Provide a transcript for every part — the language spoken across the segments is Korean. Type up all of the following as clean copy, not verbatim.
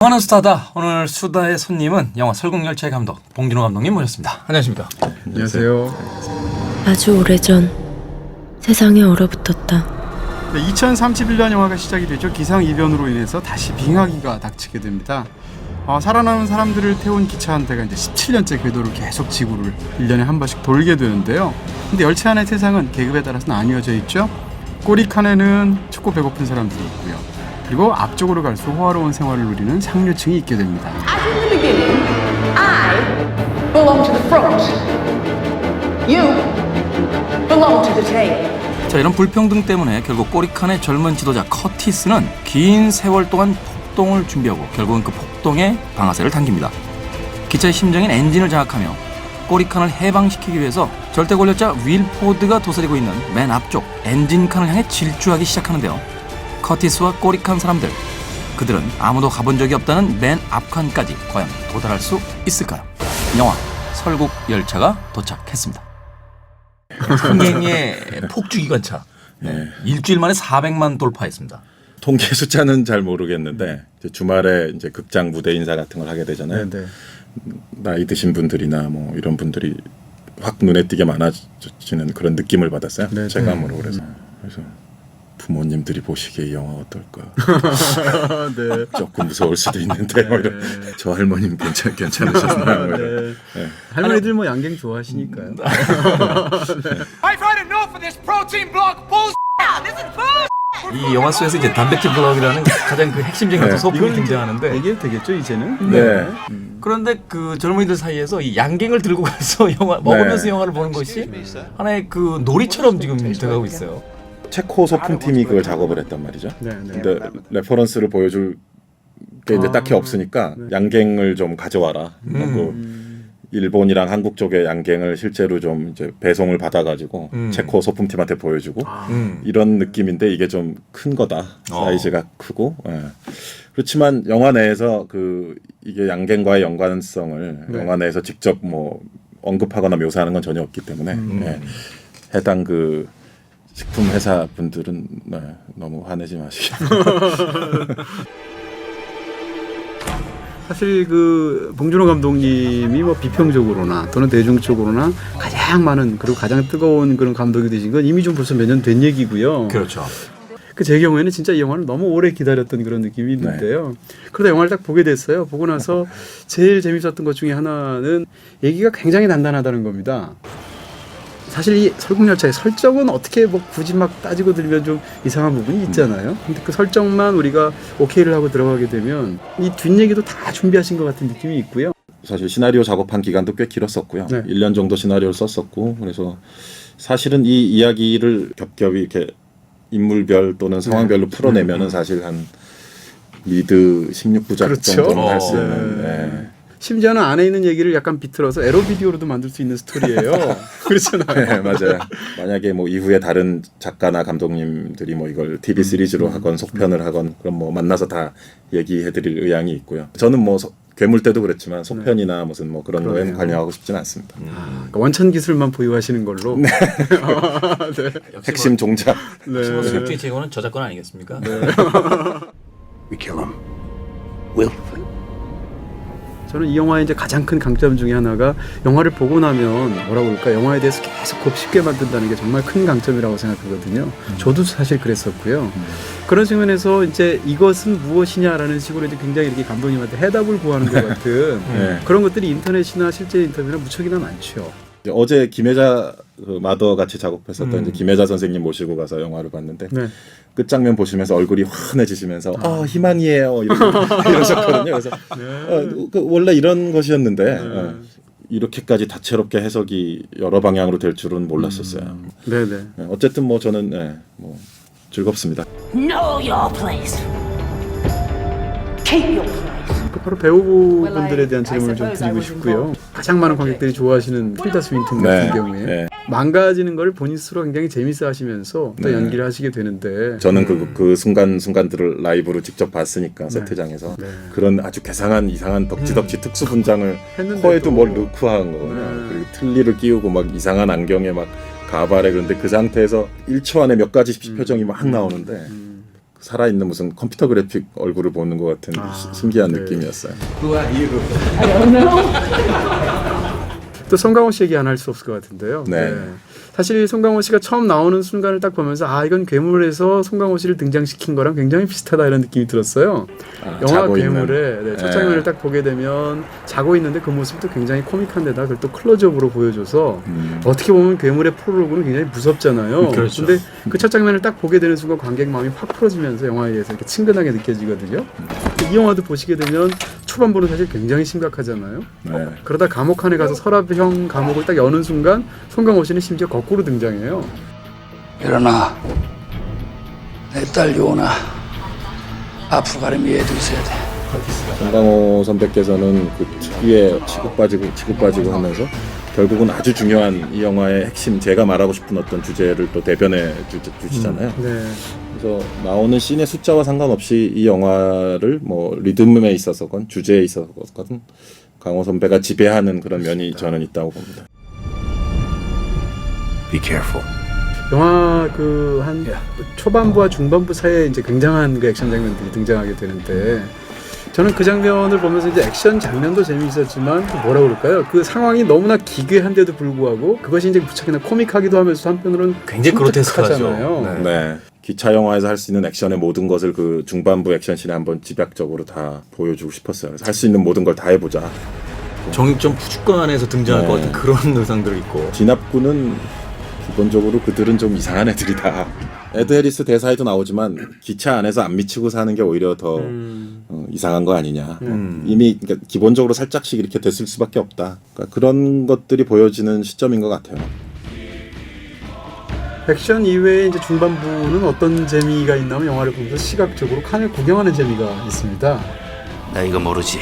영화는 수다다. 오늘 수다의 손님은 영화 설국열차의 감독 봉준호 감독님 모셨습니다. 안녕하십니까? 안녕하세요. 아주 오래전 세상에 얼어붙었다. 네, 2031년 영화가 시작이 되죠. 기상이변으로 인해서 다시 빙하기가 닥치게 됩니다. 살아남은 사람들을 태운 기차 한 대가 이제 17년째 궤도를 계속 지구를 1년에 한 번씩 돌게 되는데요. 근데 열차 안의 세상은 계급에 따라서 나뉘어져 있죠. 꼬리 칸에는 춥고 배고픈 사람들이 있고요. 그리고 앞쪽으로 갈수록 호화로운 생활을 누리는 상류층이 있게 됩니다. As in the beginning, I belong to the front. You belong to the tail. 자, 이런 불평등 때문에 결국 꼬리칸의 젊은 지도자 커티스는 긴 세월 동안 폭동을 준비하고 결국은 그 폭동에 방아쇠를 당깁니다. 기차의 심장인 엔진을 장악하며 꼬리칸을 해방시키기 위해서 절대 권력자 윌포드가 도사리고 있는 맨 앞쪽 엔진칸을 향해 질주하기 시작하는데요. 커티스와 꼬리칸 사람들, 그들은 아무도 가본 적이 없다는 맨 앞칸까지 과연 도달할 수 있을까요? 영화 설국열차가 도착했습니다. 흥행의 폭주기관차. 네. 일주일 만에 400만 돌파했습니다. 통계 숫자는 잘 모르겠는데 이제 주말에 이제 극장 무대 인사 같은 걸 하게 되잖아요. 네. 나이 드신 분들이나 뭐 이런 분들이 확 눈에 띄게 많아지는 그런 느낌을 받았어요. 네, 체감으로 그래서 부모님들이 보시기에 이 영화 어떨까? 네. 조금 무서울 수도 있는데 뭐 이런. 저 할머님 괜찮으셨나요? 뭐 이런. 네. 할머니들 뭐 양갱 좋아하시니까요. I've had enough of this protein block bullshit. This is bullshit. 이 영화 속에서 이제 단백질 블럭이라는 가장 그 핵심적인 어떤 소품이 등장하는데, 얘기해도 되겠죠 이제는? 네. 그런데 그 젊은이들 사이에서 이 양갱을 들고 가서 영화 먹으면서 영화를 보는 것이 하나의 그 놀이처럼 지금 돼가고 있어요. 체코 소품팀이 그걸 작업을 했단 말이죠. 네. 근데 레퍼런스를 보여줄 게 이제 딱히 없으니까 양갱을 좀 가져와라. 그리고 일본이랑 한국 쪽의 양갱을 실제로 좀 이제 배송을 받아가지고 체코 소품팀한테 보여주고 이런 느낌인데 이게 좀 큰 거다. 사이즈가 크고. 예. 그렇지만 영화 내에서 그 이게 양갱과의 연관성을 영화 내에서 직접 뭐 언급하거나 묘사하는 건 전혀 없기 때문에 예. 해당 그 식품 회사 분들은 너무 화내지 마시고. 사실 그 봉준호 감독님이 뭐 비평적으로나 또는 대중적으로나 가장 많은 그리고 가장 뜨거운 그런 감독이 되신 건 이미 좀 벌써 몇 년 된 얘기고요. 그렇죠. 그 제 경우에는 진짜 이 영화를 너무 오래 기다렸던 그런 느낌이 있는데요. 그러다 영화를 딱 보게 됐어요. 보고 나서 제일 재밌었던 것 중에 하나는 얘기가 굉장히 단단하다는 겁니다. 사실 이 설국열차의 설정은 어떻게 뭐 굳이 막 따지고 들면 좀 이상한 부분이 있잖아요. 근데 그 설정만 우리가 오케이를 하고 들어가게 되면 이 뒷얘기도 다 준비하신 것 같은 느낌이 있고요. 사실 시나리오 작업한 기간도 꽤 길었었고요. 네. 1년 정도 시나리오를 썼었고 그래서 사실은 이 이야기를 겹겹이 이렇게 인물별 또는 상황별로 풀어내면은 사실 한 미드 16부작 그렇죠. 정도는 할 수 있는. 네. 심지어는 안에 있는 얘기를 약간 비틀어서 에러 비디오로도 만들 수 있는 스토리예요. 그렇잖아요. 네, 맞아요. 만약에 뭐 이후에 다른 작가나 감독님들이 뭐 이걸 TV 시리즈로 하건 속편을 하건 그럼 뭐 만나서 다 얘기해드릴 의향이 있고요. 저는 뭐 괴물 때도 그랬지만 속편이나 무슨 뭐 그런 거에는 관여하고 싶지는 않습니다. 그러니까 원천 기술만 보유하시는 걸로. 네. 핵심 종작. 네. 속주의 제거는 저작권 아니겠습니까? We kill him. Will. 저는 이 영화의 이제 가장 큰 강점 중에 하나가 영화를 보고 나면 뭐라고 그럴까 영화에 대해서 계속 곱씹게 만든다는 게 정말 큰 강점이라고 생각하거든요. 저도 사실 그랬었고요. 그런 측면에서 이제 이것은 무엇이냐라는 식으로 이제 굉장히 이렇게 감독님한테 해답을 구하는 것 같은 네. 그런 것들이 인터넷이나 실제 인터뷰나 무척이나 많죠. 어제 김혜자 그 마더 같이 작업했었던 이제 김혜자 선생님 모시고 가서 영화를 봤는데 네. 끝장면 보시면서 얼굴이 환해지시면서 희망이에요 이러셨거든요. 그래서 그 원래 이런 것이었는데 이렇게까지 다채롭게 해석이 여러 방향으로 될 줄은 몰랐었어요. 네네. 어쨌든 뭐 저는 뭐 즐겁습니다. Know your place. Keep your place. 바로 배우분들에 대한 질문을 좀 드리고 싶고요. 가장 많은 관객들이 좋아하시는 틸다 스윈튼 같은 경우에 망가지는 걸 본인 스스로 굉장히 재밌어 하시면서 또 연기를 하시게 되는데 저는 그 순간순간들을 라이브로 직접 봤으니까 세트장에서 그런 아주 괴상한 이상한 덕지덕지 특수 분장을 코에도 뭘 넣고 한 거예요. 그리고 틀니를 끼우고 막 이상한 안경에 막 가발에 그런데 그 상태에서 1초 안에 몇 가지 표정이 막 나오는데 살아있는 무슨 컴퓨터 그래픽 얼굴을 보는 것 같은 신기한 네. 느낌이었어요. 또 송강호 씨 얘기 안 할 수 없을 것 같은데요. 네. 사실 송강호 씨가 처음 나오는 순간을 딱 보면서 이건 괴물에서 송강호 씨를 등장시킨 거랑 굉장히 비슷하다 이런 느낌이 들었어요. 영화 자고 괴물의 있는. 첫 장면을 딱 보게 되면 자고 있는데 그 모습도 굉장히 코믹한데다 그걸 또 클로즈업으로 보여줘서 어떻게 보면 괴물의 프롤로그는 굉장히 무섭잖아요. 그렇죠. 근데 그 첫 장면을 딱 보게 되는 순간 관객 마음이 확 풀어지면서 영화에 대해서 이렇게 친근하게 느껴지거든요. 이 영화도 보시게 되면 초반부는 사실 굉장히 심각하잖아요. 네. 그러다 감옥 안에 가서 서랍형 감옥을 딱 여는 순간 송강호 씨는 심지어 거꾸로 등장해요. 일어나. 내 딸 요나 앞으로 가려면 얘도 있어야 돼. 송강호 선배께서는 그 특유의 치고 빠지고 하면서 결국은 아주 중요한 이 영화의 핵심 제가 말하고 싶은 어떤 주제를 또 대변해 주시잖아요. 네. 그래서 나오는 씬의 숫자와 상관없이 이 영화를 뭐 리듬에 있어서건 주제에 있어서건 강호 선배가 지배하는 그런 면이 저는 있다고 봅니다. Be careful. 영화 그 한 초반부와 중반부 사이에 이제 굉장한 그 액션 장면들이 등장하게 되는데 저는 그 장면을 보면서 이제 액션 장면도 재미있었지만 뭐라 그럴까요? 그 상황이 너무나 기괴한데도 불구하고 그것이 이제 무척이나 코믹하기도 하면서 한편으로는 굉장히 섬뜩하잖아요. 그로테스크하죠. 네. 기차 영화에서 할 수 있는 액션의 모든 것을 그 중반부 액션씬에 한번 집약적으로 다 보여주고 싶었어요. 할 수 있는 모든 걸 다 해보자. 정육점 푸주간에서 등장할 네. 것 같은 그런 의상들이 있고. 진압군은 기본적으로 그들은 좀 이상한 애들이다. 에드 해리스 대사에도 나오지만 기차 안에서 안 미치고 사는 게 오히려 더 이상한 거 아니냐. 이미 그러니까 기본적으로 살짝씩 이렇게 됐을 수밖에 없다. 그러니까 그런 것들이 보여지는 시점인 것 같아요. 액션 이외에 이제 중반부는 어떤 재미가 있냐면 영화를 보면서 시각적으로 칸을 구경하는 재미가 있습니다. 나 이거 모르지.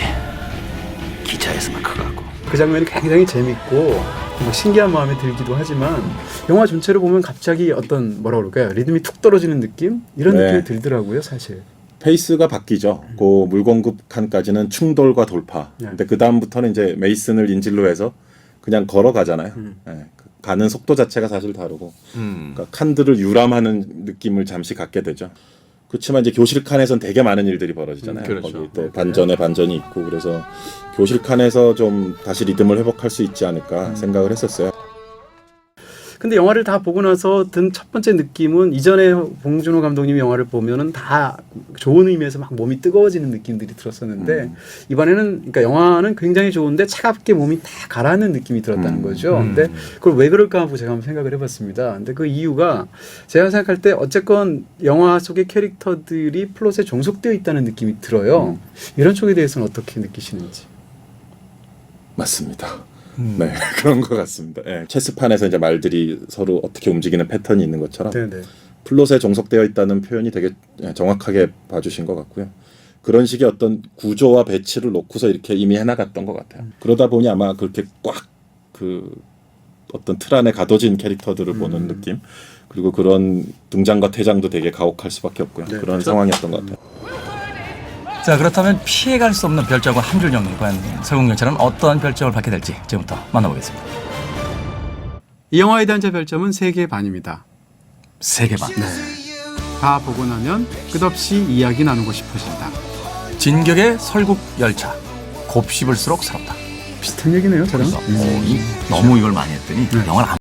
기차에서만 커갖고. 그 장면이 굉장히 재밌고 막 신기한 마음이 들기도 하지만 영화 전체를 보면 갑자기 어떤 뭐라 그럴까요? 리듬이 툭 떨어지는 느낌? 이런 네. 느낌이 들더라고요, 사실. 페이스가 바뀌죠. 그 물공급 칸까지는 충돌과 돌파. 네. 근데 그 다음부터는 이제 메이슨을 인질로 해서 그냥 걸어가잖아요. 네. 가는 속도 자체가 사실 다르고, 그러니까 칸들을 유람하는 느낌을 잠시 갖게 되죠. 그렇지만 이제 교실 칸에선 되게 많은 일들이 벌어지잖아요. 그렇죠. 거기 또 반전에 반전이 있고 그래서 교실 칸에서 좀 다시 리듬을 회복할 수 있지 않을까 생각을 했었어요. 근데 영화를 다 보고 나서 든 첫 번째 느낌은 이전에 봉준호 감독님이 영화를 보면은 다 좋은 의미에서 막 몸이 뜨거워지는 느낌들이 들었었는데 이번에는 그러니까 영화는 굉장히 좋은데 차갑게 몸이 다 가라앉는 느낌이 들었다는 거죠. 근데 그걸 왜 그럴까 하고 제가 한번 생각을 해봤습니다. 근데 그 이유가 제가 생각할 때 어쨌건 영화 속의 캐릭터들이 플롯에 종속되어 있다는 느낌이 들어요. 이런 쪽에 대해서는 어떻게 느끼시는지. 맞습니다. 네, 그런 것 같습니다. 네, 체스판에서 이제 말들이 서로 어떻게 움직이는 패턴이 있는 것처럼 네네. 플롯에 종속되어 있다는 표현이 되게 정확하게 봐주신 것 같고요. 그런 식의 어떤 구조와 배치를 놓고서 이렇게 이미 해나갔던 것 같아요. 그러다 보니 아마 그렇게 꽉 그 어떤 틀 안에 가둬진 캐릭터들을 보는 느낌, 그리고 그런 등장과 퇴장도 되게 가혹할 수밖에 없고요. 네, 그런 상황이었던 것 같아요. 자, 그렇다면 피해갈 수 없는 별장과 한 줄 정리. 과연 설국열차는 어떠한 별장을 받게 될지 지금부터 만나보겠습니다. 이 영화에 대한 제 별점은 3개 반입니다. 3개 반. 다 보고 나면 끝없이 이야기 나누고 싶어진다. 진격의 설국열차. 곱씹을수록 새롭다. 비슷한 얘기네요, 저랑. 너무 이걸 많이 했더니 영화를 안